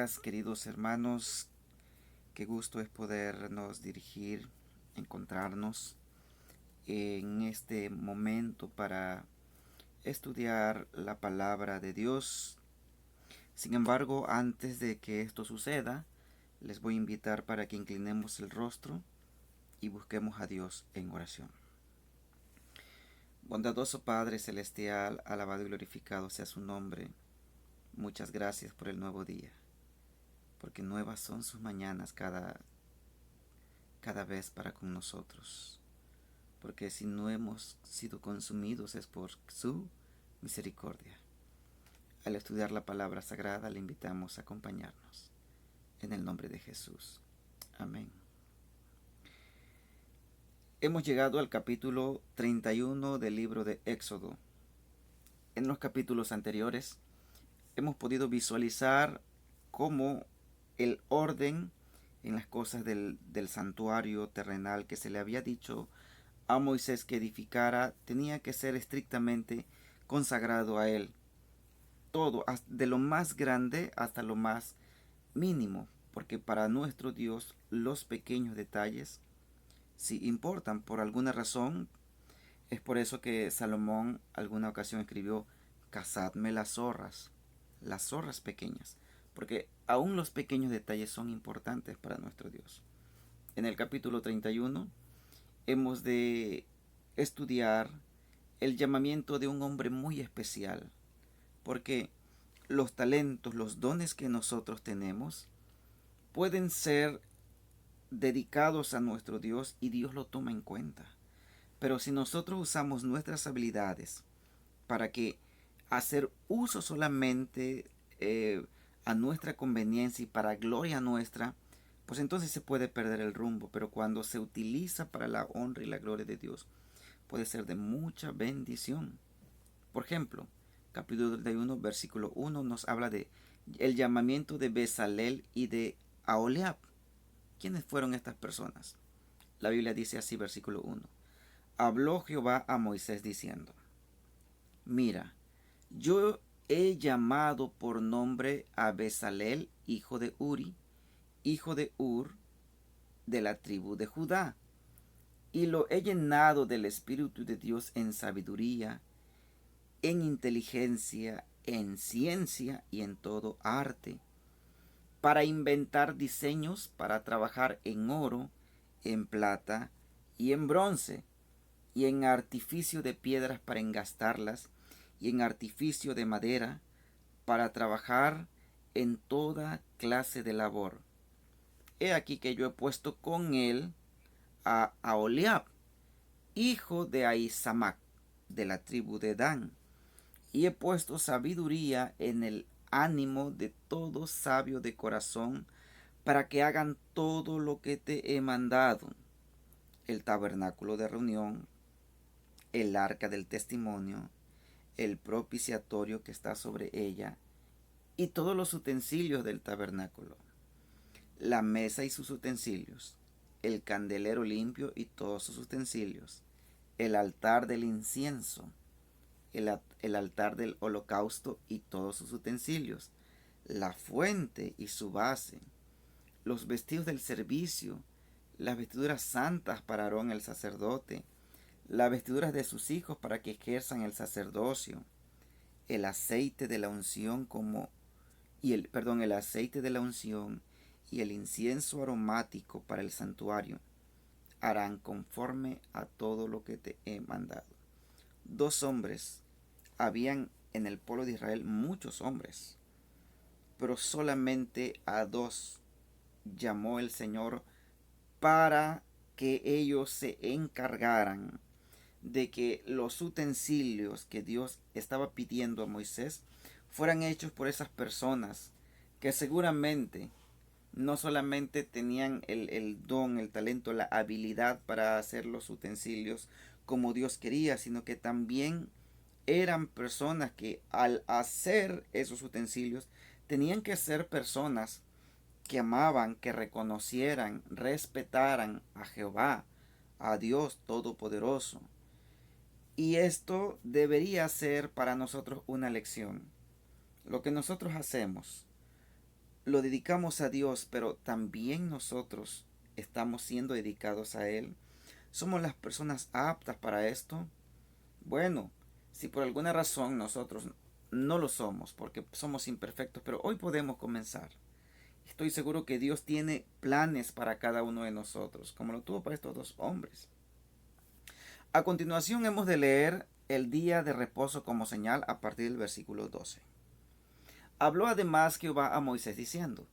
días, queridos hermanos. Qué gusto es podernos dirigir, encontrarnos en este momento para estudiar la palabra de Dios. Sin embargo, antes de que esto suceda, les voy a invitar para que inclinemos el rostro y busquemos a Dios en oración. Bondadoso Padre Celestial, alabado y glorificado sea su nombre. Muchas gracias por el nuevo día, porque nuevas son sus mañanas cada vez para con nosotros. Porque si no hemos sido consumidos es por su misericordia. Al estudiar la palabra sagrada le invitamos a acompañarnos. En el nombre de Jesús. Amén. Hemos llegado al capítulo 31 del libro de Éxodo. En los capítulos anteriores hemos podido visualizar cómo el orden en las cosas del santuario terrenal que se le había dicho a Moisés que edificara tenía que ser estrictamente consagrado a él. Todo, de lo más grande hasta lo más mínimo, porque para nuestro Dios los pequeños detalles sí importan por alguna razón. Es por eso que Salomón alguna ocasión escribió: cazadme las zorras pequeñas, porque aún los pequeños detalles son importantes para nuestro Dios. En el capítulo 31 hemos de estudiar el llamamiento de un hombre muy especial, porque los talentos, los dones que nosotros tenemos, pueden ser dedicados a nuestro Dios y Dios lo toma en cuenta. Pero si nosotros usamos nuestras habilidades para que hacer uso solamente a nuestra conveniencia y para gloria nuestra, pues entonces se puede perder el rumbo. Pero cuando se utiliza para la honra y la gloria de Dios, puede ser de mucha bendición. Por ejemplo, capítulo 31, versículo 1 nos habla de el llamamiento de Bezalel y de Aholiab. ¿Quiénes fueron estas personas? La Biblia dice así, versículo 1. Habló Jehová a Moisés diciendo: Mira, yo he llamado por nombre a Bezalel, hijo de Uri, hijo de Ur, de la tribu de Judá, y lo he llenado del Espíritu de Dios en sabiduría, en inteligencia, en ciencia y en todo arte, para inventar diseños, para trabajar en oro, en plata y en bronce, y en artificio de piedras para engastarlas, y en artificio de madera, para trabajar en toda clase de labor. He aquí que yo he puesto con él a Aholiab, hijo de Ahisamac, de la tribu de Dan, y he puesto sabiduría en el ánimo de todo sabio de corazón, para que hagan todo lo que te he mandado: el tabernáculo de reunión, el arca del testimonio, el propiciatorio que está sobre ella, y todos los utensilios del tabernáculo, la mesa y sus utensilios, el candelero limpio y todos sus utensilios, el altar del incienso, el altar del holocausto y todos sus utensilios, la fuente y su base, los vestidos del servicio, las vestiduras santas para Aarón el sacerdote, las vestiduras de sus hijos para que ejerzan el sacerdocio, el aceite de la unción el aceite de la unción y el incienso aromático para el santuario, harán conforme a todo lo que te he mandado. Dos hombres, habían en el pueblo de Israel muchos hombres, pero solamente a dos llamó el Señor para que ellos se encargaran de que los utensilios que Dios estaba pidiendo a Moisés fueran hechos por esas personas que seguramente no solamente tenían el don, el talento, la habilidad para hacer los utensilios como Dios quería, sino que también eran personas que al hacer esos utensilios tenían que ser personas que amaban, que reconocieran, respetaran a Jehová, a Dios Todopoderoso. Y esto debería ser para nosotros una lección. Lo que nosotros hacemos lo dedicamos a Dios, pero también nosotros estamos siendo dedicados a Él. ¿Somos las personas aptas para esto? Bueno, si por alguna razón nosotros no lo somos, porque somos imperfectos, pero hoy podemos comenzar. Estoy seguro que Dios tiene planes para cada uno de nosotros, como lo tuvo para estos dos hombres. A continuación hemos de leer el día de reposo como señal a partir del versículo 12. Habló además Jehová a Moisés diciendo: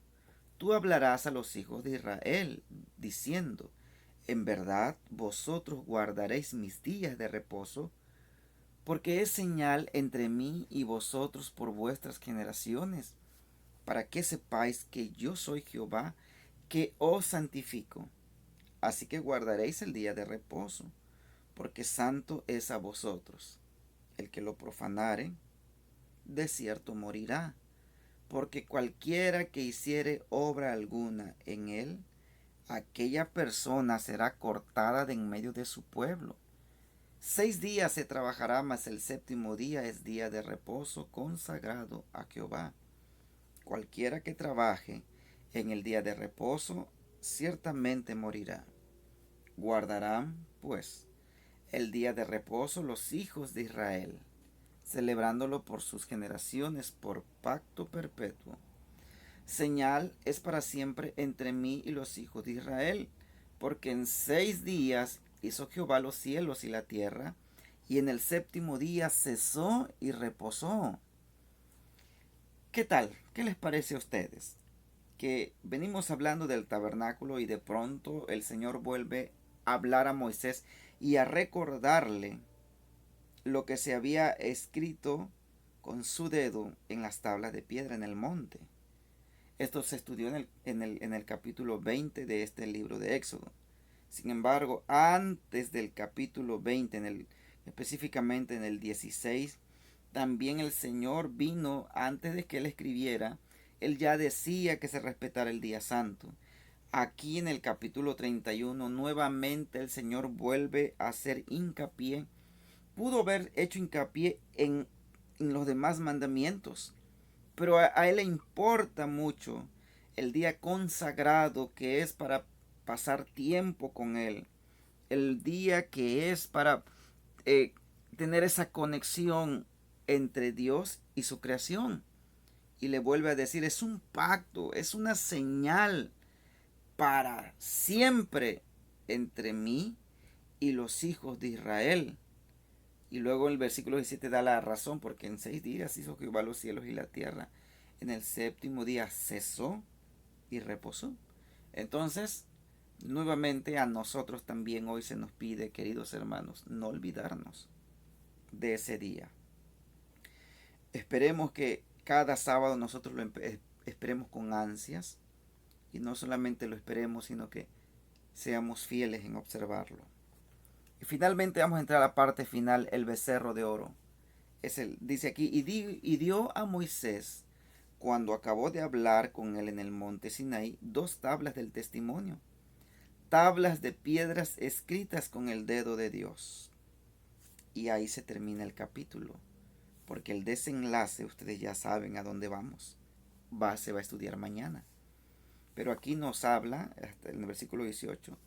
Tú hablarás a los hijos de Israel, diciendo: En verdad vosotros guardaréis mis días de reposo, porque es señal entre mí y vosotros por vuestras generaciones, para que sepáis que yo soy Jehová, que os santifico. Así que guardaréis el día de reposo, porque santo es a vosotros. El que lo profanare, de cierto morirá, porque cualquiera que hiciere obra alguna en él, aquella persona será cortada de en medio de su pueblo. 6 días se trabajará, mas el séptimo día es día de reposo consagrado a Jehová. Cualquiera que trabaje en el día de reposo, ciertamente morirá. Guardarán, pues, el día de reposo los hijos de Israel, celebrándolo por sus generaciones por pacto perpetuo. Señal es para siempre entre mí y los hijos de Israel, porque en 6 días hizo Jehová los cielos y la tierra, y en el séptimo día cesó y reposó. ¿Qué tal? ¿Qué les parece a ustedes? Que venimos hablando del tabernáculo y de pronto el Señor vuelve a hablar a Moisés y a recordarle lo que se había escrito con su dedo en las tablas de piedra en el monte. Esto se estudió en el capítulo 20 de este libro de Éxodo. Sin embargo, antes del capítulo 20, específicamente en el 16, también el Señor vino antes de que él escribiera. Él ya decía que se respetara el día santo. Aquí en el capítulo 31, nuevamente el Señor vuelve a hacer hincapié. Pudo haber hecho hincapié en los demás mandamientos, pero a él le importa mucho el día consagrado que es para pasar tiempo con él, el día que es para eh, tener esa conexión entre Dios y su creación. Y le vuelve a decir, es un pacto, es una señal para siempre entre mí y los hijos de Israel. Y luego el versículo 17 da la razón, porque en 6 días hizo Jehová los cielos y la tierra. En el séptimo día cesó y reposó. Entonces, nuevamente a nosotros también hoy se nos pide, queridos hermanos, no olvidarnos de ese día. Esperemos que cada sábado nosotros lo esperemos con ansias, y no solamente lo esperemos, sino que seamos fieles en observarlo. Y finalmente vamos a entrar a la parte final, el becerro de oro. Dice aquí, y dio a Moisés, cuando acabó de hablar con él en el monte Sinaí, 2 tablas del testimonio, tablas de piedras escritas con el dedo de Dios. Y ahí se termina el capítulo, porque el desenlace, ustedes ya saben a dónde vamos. Se va a estudiar mañana. Pero aquí nos habla, hasta en el versículo 18,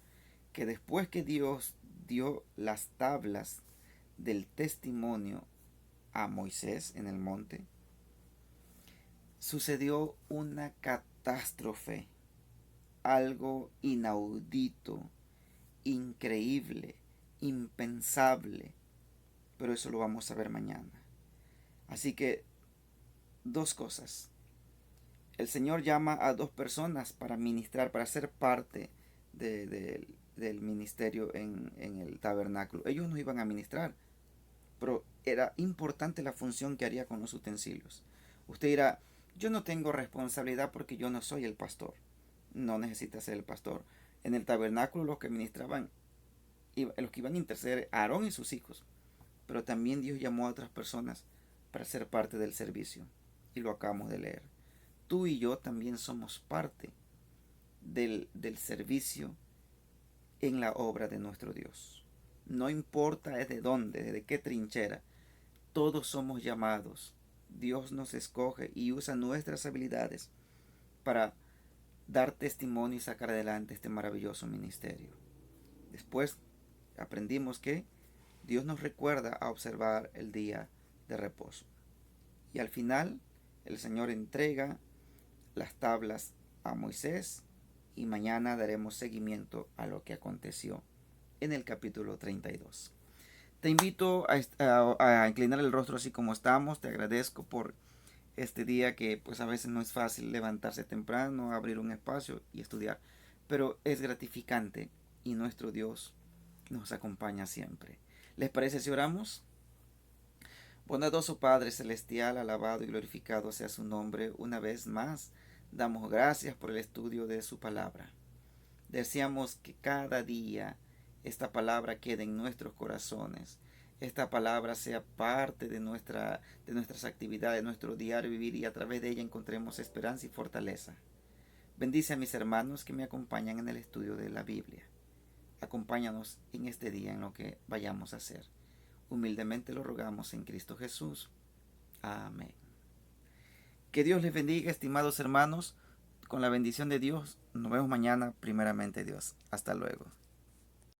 que después que Dios dio las tablas del testimonio a Moisés en el monte, sucedió una catástrofe, algo inaudito, increíble, impensable, pero eso lo vamos a ver mañana. Así que 2 cosas. El Señor llama a 2 personas para ministrar, para ser parte del ministerio en el tabernáculo. Ellos no iban a ministrar, pero era importante la función que haría con los utensilios. Usted dirá, yo no tengo responsabilidad porque yo no soy el pastor. No necesita ser el pastor. En el tabernáculo los que ministraban, los que iban a interceder, Aarón y sus hijos. Pero también Dios llamó a otras personas para ser parte del servicio. Y lo acabamos de leer. Tú y yo también somos parte del servicio en la obra de nuestro Dios. No importa desde dónde, desde qué trinchera, todos somos llamados. Dios nos escoge y usa nuestras habilidades para dar testimonio y sacar adelante este maravilloso ministerio. Después aprendimos que Dios nos recuerda a observar el día de reposo. Y al final el Señor entrega las tablas a Moisés y mañana daremos seguimiento a lo que aconteció en el capítulo 32. Te invito a inclinar el rostro así como estamos. Te agradezco por este día que pues a veces no es fácil levantarse temprano, abrir un espacio y estudiar, pero es gratificante y nuestro Dios nos acompaña siempre. ¿Les parece si oramos? Bondadoso Padre Celestial, alabado y glorificado sea su nombre. Una vez más, damos gracias por el estudio de su palabra. Deseamos que cada día esta palabra quede en nuestros corazones. Esta palabra sea parte de nuestras actividades, de nuestro diario vivir, y a través de ella encontremos esperanza y fortaleza. Bendice a mis hermanos que me acompañan en el estudio de la Biblia. Acompáñanos en este día en lo que vayamos a hacer. Humildemente lo rogamos en Cristo Jesús. Amén. Que Dios les bendiga, estimados hermanos. Con la bendición de Dios, nos vemos mañana, primeramente Dios. Hasta luego.